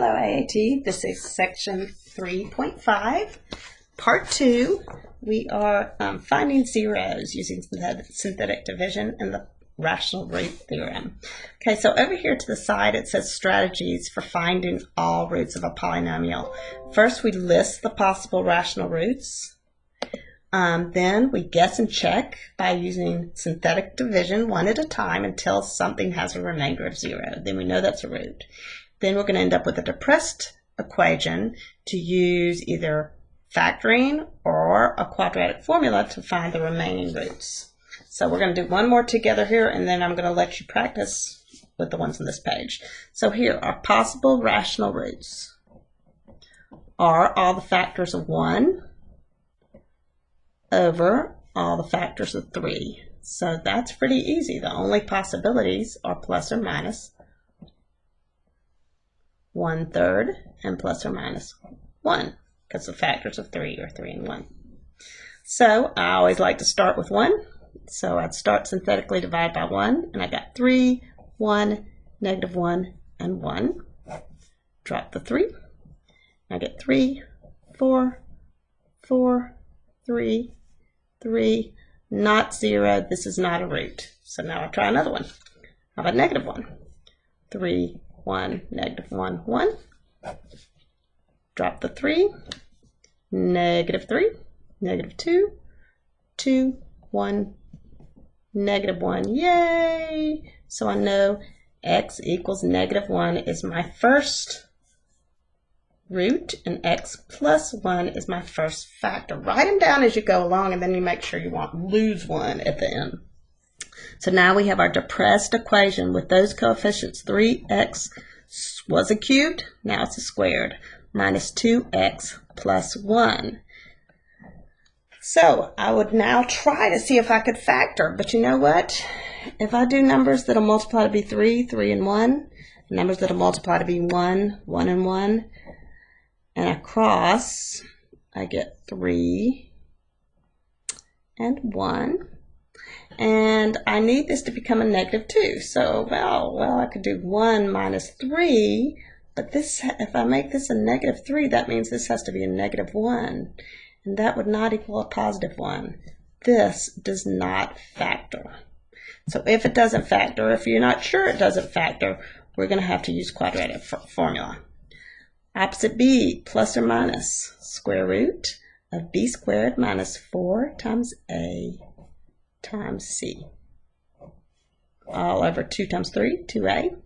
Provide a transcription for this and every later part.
Hello AAT, this is section 3.5, part 2. We are finding zeros using synthetic division and the rational root theorem. Okay, so over here to the side it says strategies for finding all roots of a polynomial. First we list the possible rational roots. Then we guess and check by using synthetic division one at a time until something has a remainder of 0. Then we know that's a root. Then we're going to end up with a depressed equation to use either factoring or a quadratic formula to find the remaining roots. So we're going to do one more together here, and then I'm going to let you practice with the ones on this page. So here are possible rational roots are all the factors of 1 over all the factors of 3. So that's pretty easy. The only possibilities are plus or minus 1/3 and plus or minus 1, because the factors of 3 are 3 and 1. So I always like to start with 1. So I'd start synthetically divide by 1, and I got 3, 1, negative 1, and 1. Drop the 3. I get 3, 4, 4, 3, 3, not 0. This is not a root. So now I'll try another one. How about negative 1? 3, 1, negative 1, 1. Drop the 3. Negative 3, negative 2, 2, 1, negative 1. Yay! So I know x equals negative 1 is my first root, and x plus 1 is my first factor. Write them down as you go along, and then you make sure you won't lose one at the end. So now we have our depressed equation with those coefficients. 3x was a cubed, now it's a squared, minus 2x plus 1. So I would now try to see if I could factor, but you know what? If I do numbers that'll multiply to be 3, 3 and 1, numbers that'll multiply to be 1, 1 and 1, and across I get 3 and 1. And I need this to become a negative 2. So, well, I could do 1 minus 3, but this, if I make this a negative 3, that means this has to be a negative 1. And that would not equal a positive 1. This does not factor. So if it doesn't factor, if you're not sure it doesn't factor, we're going to have to use quadratic formula. Opposite b, plus or minus square root of b squared minus 4 times a times c. All over 2 times 3, 2a.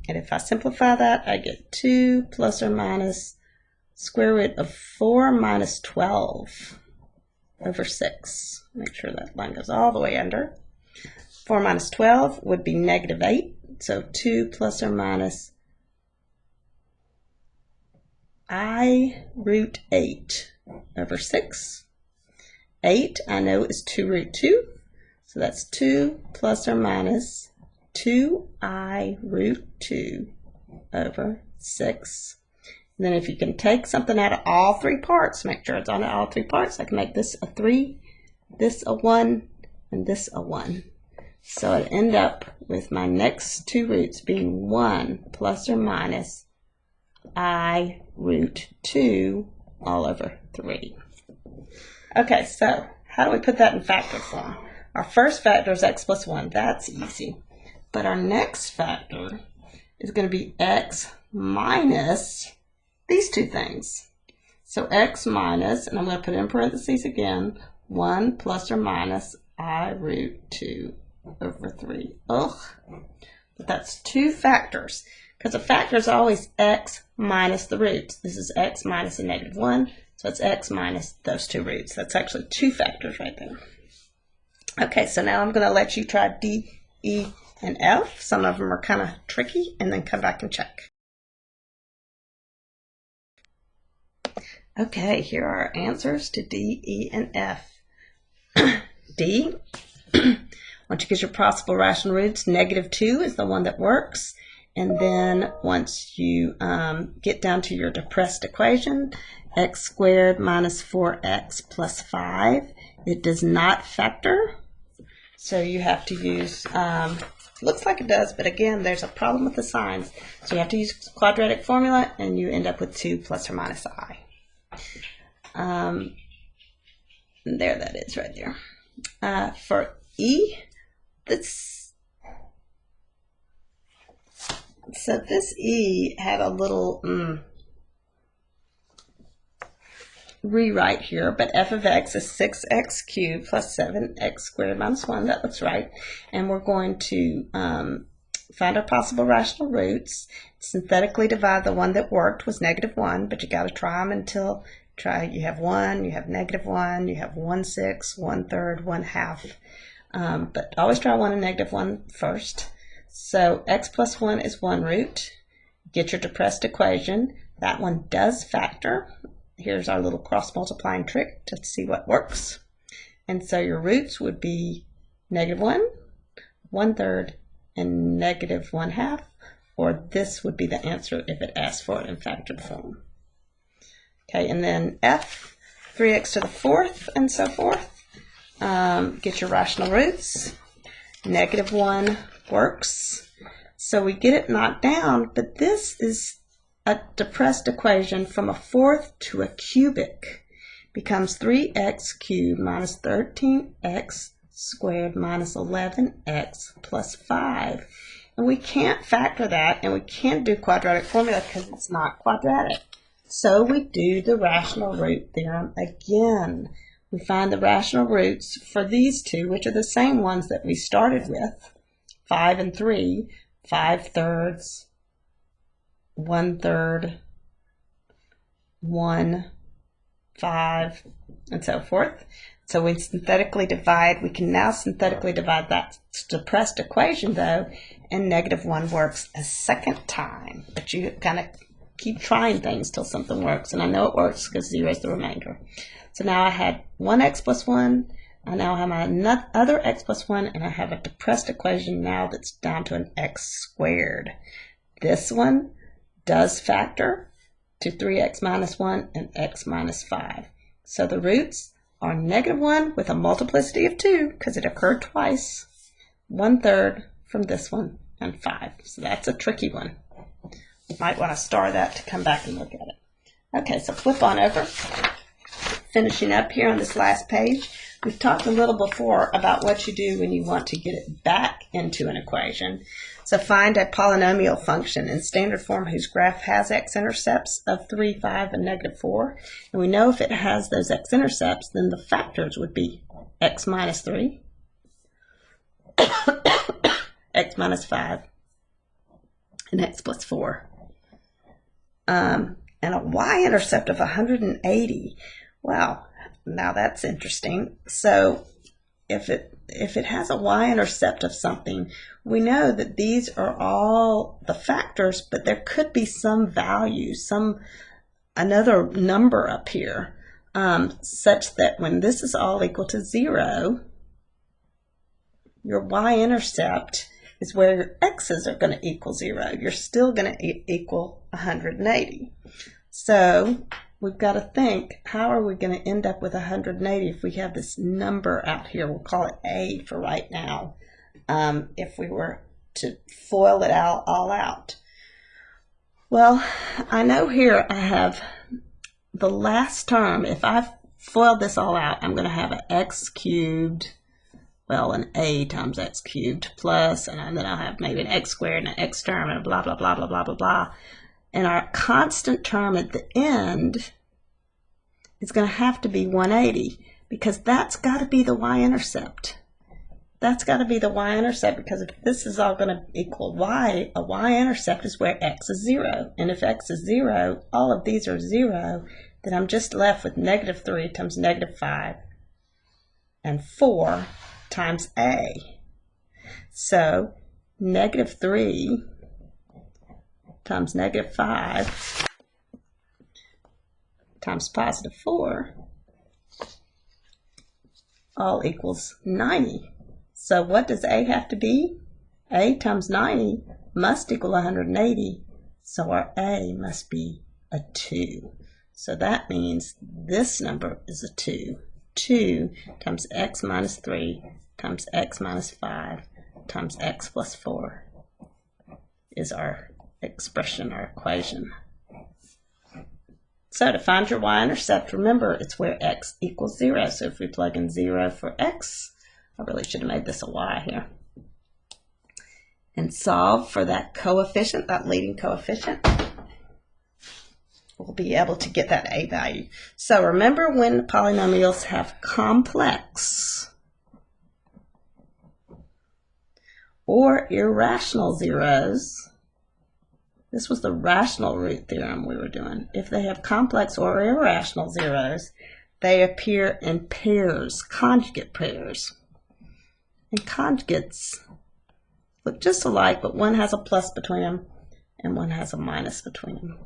And if I simplify that, I get 2 plus or minus square root of 4 minus 12 over 6. Make sure that line goes all the way under. 4 minus 12 would be negative 8. So 2 plus or minus I root 8 over 6. 8, I know, is 2 root 2. So that's 2 plus or minus 2I root 2 over 6. And then if you can take something out of all 3 parts, make sure it's on all 3 parts. I can make this a 3, this a 1, and this a 1. So I'd end up with my next 2 roots being 1 plus or minus I root 2 all over 3. Okay, so how do we put that in factor form? Our first factor is x plus 1. That's easy. But our next factor is going to be x minus these two things. So x minus, and I'm going to put in parentheses again, 1 plus or minus I root 2 over 3. Ugh. But that's 2 factors, because a factor is always x minus the roots. This is x minus a negative 1, so it's x minus those 2 roots. That's actually 2 factors right there. Okay, so now I'm going to let you try D, E, and F. Some of them are kind of tricky, and then come back and check. Okay, here are our answers to D, E, and F. D, once you get your possible rational roots, negative 2 is the one that works. And then once you get down to your depressed equation, x squared minus 4x plus 5, it does not factor. So you have to use Looks like it does, but again, there's a problem with the signs. So you have to use quadratic formula, and you end up with 2 plus or minus I. There that is right there. For E, so this E had a little rewrite here, but f of x is 6x cubed plus 7x squared minus 1. That looks right. And we're going to find our possible rational roots. Synthetically divide the one that worked was -1, but you got to try them until you have 1, you have -1, you have 1/6, 1/3, 1/2. But always try 1 and -1 first. So x plus 1 is 1 root. Get your depressed equation. That one does factor. Here's our little cross-multiplying trick to see what works. And so your roots would be -1, 1/3, and -1/2, or this would be the answer if it asked for it in factored form. Okay, and then f, 3x to the 4th, and so forth. Get your rational roots. -1 works. So we get it knocked down, but this is a depressed equation from a fourth to a cubic. Becomes 3x cubed minus 13x squared minus 11x plus 5. And we can't factor that, and we can't do quadratic formula because it's not quadratic. So we do the rational root theorem again. We find the rational roots for these two, which are the same ones that we started with, 5 and 3, 5/3, 1/3, 1, 5, and so forth. So we synthetically divide. We can now synthetically divide that depressed equation, though, and -1 works a second time. But you kind of keep trying things till something works. And I know it works because 0 is the remainder. So now I had 1x plus 1. I now have my other x plus 1, and I have a depressed equation now that's down to an x squared. This one does factor to 3x minus 1 and x minus 5. So the roots are -1 with a multiplicity of 2 because it occurred twice, 1/3 from this one, and 5. So that's a tricky one. You might want to star that to come back and look at it. Okay, so flip on over. Finishing up here on this last page, we've talked a little before about what you do when you want to get it back into an equation. So find a polynomial function in standard form whose graph has x-intercepts of 3, 5, and -4. And we know if it has those x-intercepts, then the factors would be x minus 3, x minus 5, and x plus 4. And a y-intercept of 180. Well, now that's interesting. So if it has a y-intercept of something, we know that these are all the factors, but there could be some value, another number up here, such that when this is all equal to 0, your y-intercept is where your x's are going to equal 0. You're still going to equal 180. So we've got to think, how are we going to end up with 180 if we have this number out here? We'll call it A for right now. If we were to FOIL it all out. Well, I know here I have the last term. If I FOIL this all out, I'm going to have an x cubed, well, an a times x cubed plus, and then I'll have maybe an x squared and an x term and blah, blah, blah, blah, blah, blah, blah. And our constant term at the end is going to have to be 180 because that's got to be the y-intercept. That's got to be the y-intercept because if this is all going to equal y, a y-intercept is where x is 0. And if x is 0, all of these are 0, then I'm just left with -3 times -5 and 4 times a. So -3 times -5 times +4 all equals 90. So what does a have to be? A times 90 must equal 180, so our a must be a 2. So that means this number is a 2. 2 times x minus 3 times x minus 5 times x plus 4 is our expression, our equation. So to find your y-intercept, remember it's where x equals 0. So if we plug in 0 for x, I really should have made this a y here, and solve for that coefficient, that leading coefficient, we'll be able to get that a value. So remember, when polynomials have complex or irrational zeros, this was the rational root theorem we were doing. If they have complex or irrational zeros, they appear in pairs, conjugate pairs. And conjugates look just alike, but one has a plus between them and one has a minus between them.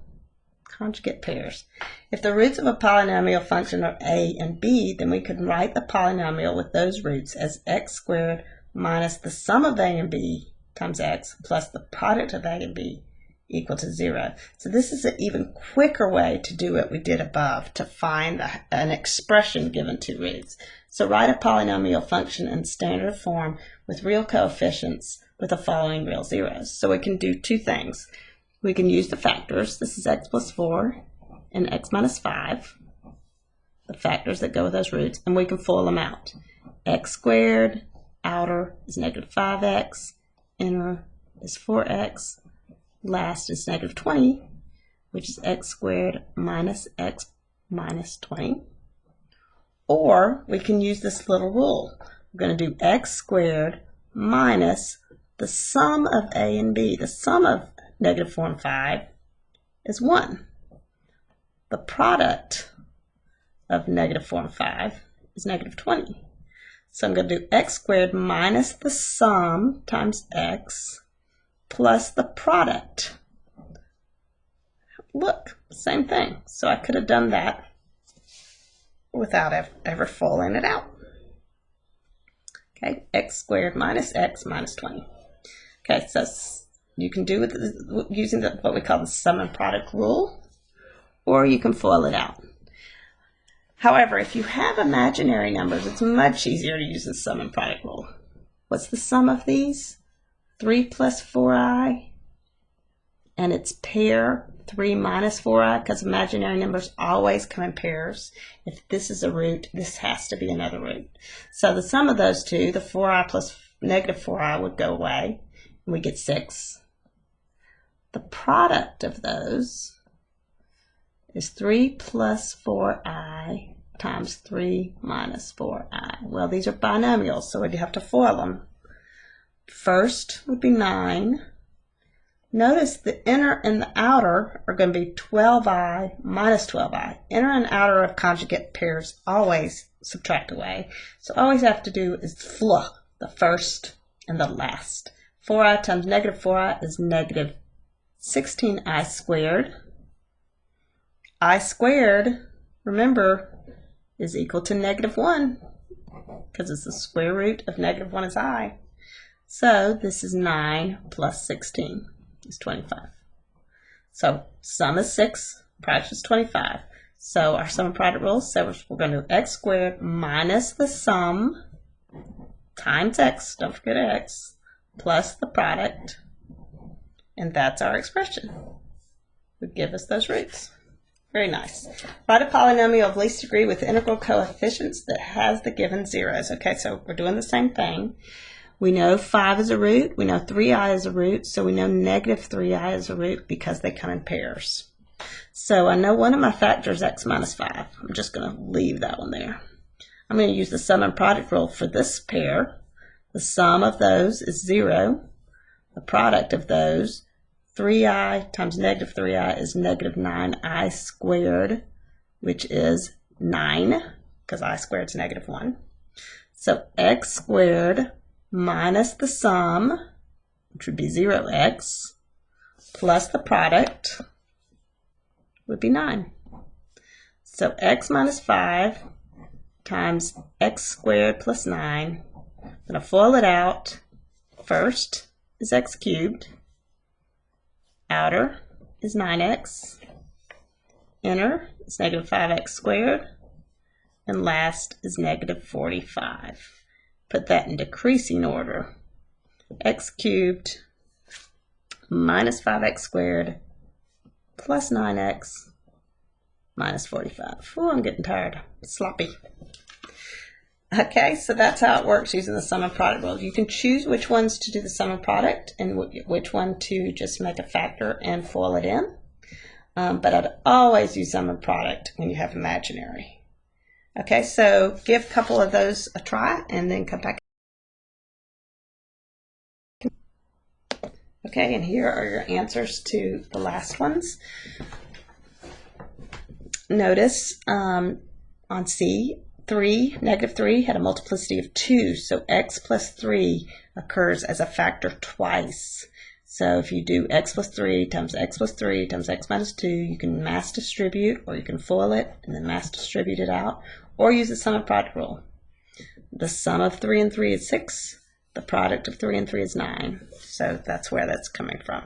Conjugate pairs. If the roots of a polynomial function are a and b, then we can write the polynomial with those roots as x squared minus the sum of a and b times x plus the product of a and b equal to 0. So this is an even quicker way to do what we did above, to find an expression given two roots. So write a polynomial function in standard form with real coefficients with the following real zeros. So we can do two things. We can use the factors. This is x plus 4 and x minus 5, the factors that go with those roots, and we can FOIL them out. X squared, outer is negative 5x, inner is 4x, last is negative 20, which is x squared minus x minus 20. Or we can use this little rule. We're going to do x squared minus the sum of a and b. The sum of negative 4 and 5 is 1. The product of negative 4 and 5 is negative 20. So I'm going to do x squared minus the sum times x plus the product. Look, same thing. So I could have done that without ever FOILing it out. Okay, x squared minus x minus 20. Okay, so you can do it using what we call the sum and product rule, or you can FOIL it out. However, if you have imaginary numbers, it's much easier to use the sum and product rule. What's the sum of these? 3 plus 4i, and it's pair 3 minus 4i, because imaginary numbers always come in pairs. If this is a root, this has to be another root. So the sum of those two, the 4i plus negative 4i, would go away, and we get 6. The product of those is 3 plus 4i times 3 minus 4i. Well, these are binomials, so we'd have to FOIL them. First would be 9. Notice the inner and the outer are going to be 12i minus 12i. Inner and outer of conjugate pairs always subtract away. So all we have to do is FLA, the first and the last. 4i times negative 4i is negative 16i squared. I squared, remember, is equal to negative 1, because it's the square root of negative 1 is I. So this is 9 plus 16 is 25. So sum is 6, product is 25. So our sum and product rule says we're going to do x squared minus the sum times x, don't forget x, plus the product, and that's our expression. Would give us those roots. Very nice. Write a polynomial of least degree with integral coefficients that has the given zeros. Okay, so we're doing the same thing. We know 5 is a root, we know 3i is a root, so we know negative 3i is a root because they come in pairs. So I know one of my factors, x minus 5. I'm just going to leave that one there. I'm going to use the sum and product rule for this pair. The sum of those is 0. The product of those, 3i times negative 3i is negative 9i squared, which is 9, because I squared is negative 1. So x squared minus the sum, which would be 0x, plus the product would be 9. So x minus 5 times x squared plus 9. I'm going to FOIL it out. First is x cubed. Outer is 9x. Inner is negative 5x squared. And last is negative 45. Put that in decreasing order. x cubed minus 5x squared plus 9x minus 45. Oh, I'm getting tired. Sloppy. Okay, so that's how it works using the sum and product rule. You can choose which ones to do the sum and product and which one to just make a factor and FOIL it in. But I'd always use sum and product when you have imaginary. Okay, so give a couple of those a try and then come back. Okay, and here are your answers to the last ones. Notice on C, negative 3 had a multiplicity of 2, so x plus 3 occurs as a factor twice. So if you do x plus 3 times x plus 3 times x minus 2, you can mass distribute, or you can FOIL it and then mass distribute it out, or use the sum and product rule. The sum of 3 and 3 is 6. The product of 3 and 3 is 9. So that's where that's coming from.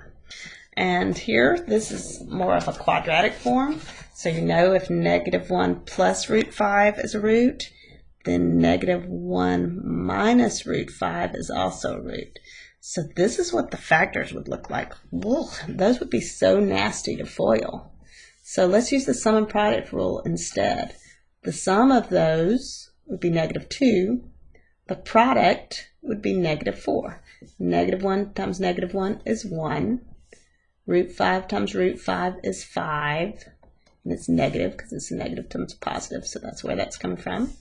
And here, this is more of a quadratic form. So you know if negative 1 plus root 5 is a root, then negative 1 minus root 5 is also a root. So this is what the factors would look like. Whoa, those would be so nasty to FOIL. So let's use the sum and product rule instead. The sum of those would be negative 2. The product would be negative 4. Negative 1 times negative 1 is 1. Root 5 times root 5 is 5. And it's negative because it's a negative times positive, so that's where that's coming from.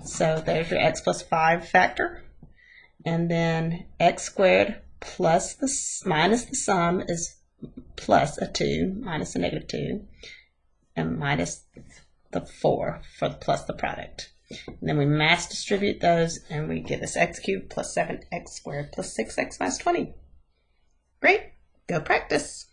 So there's your x plus 5 factor. And then x squared plus minus the sum is plus a 2, minus a negative 2, and minus the 4 for plus the product. And then we mass distribute those, and we get this x cubed plus 7x squared plus 6x minus 20. Great. Go practice.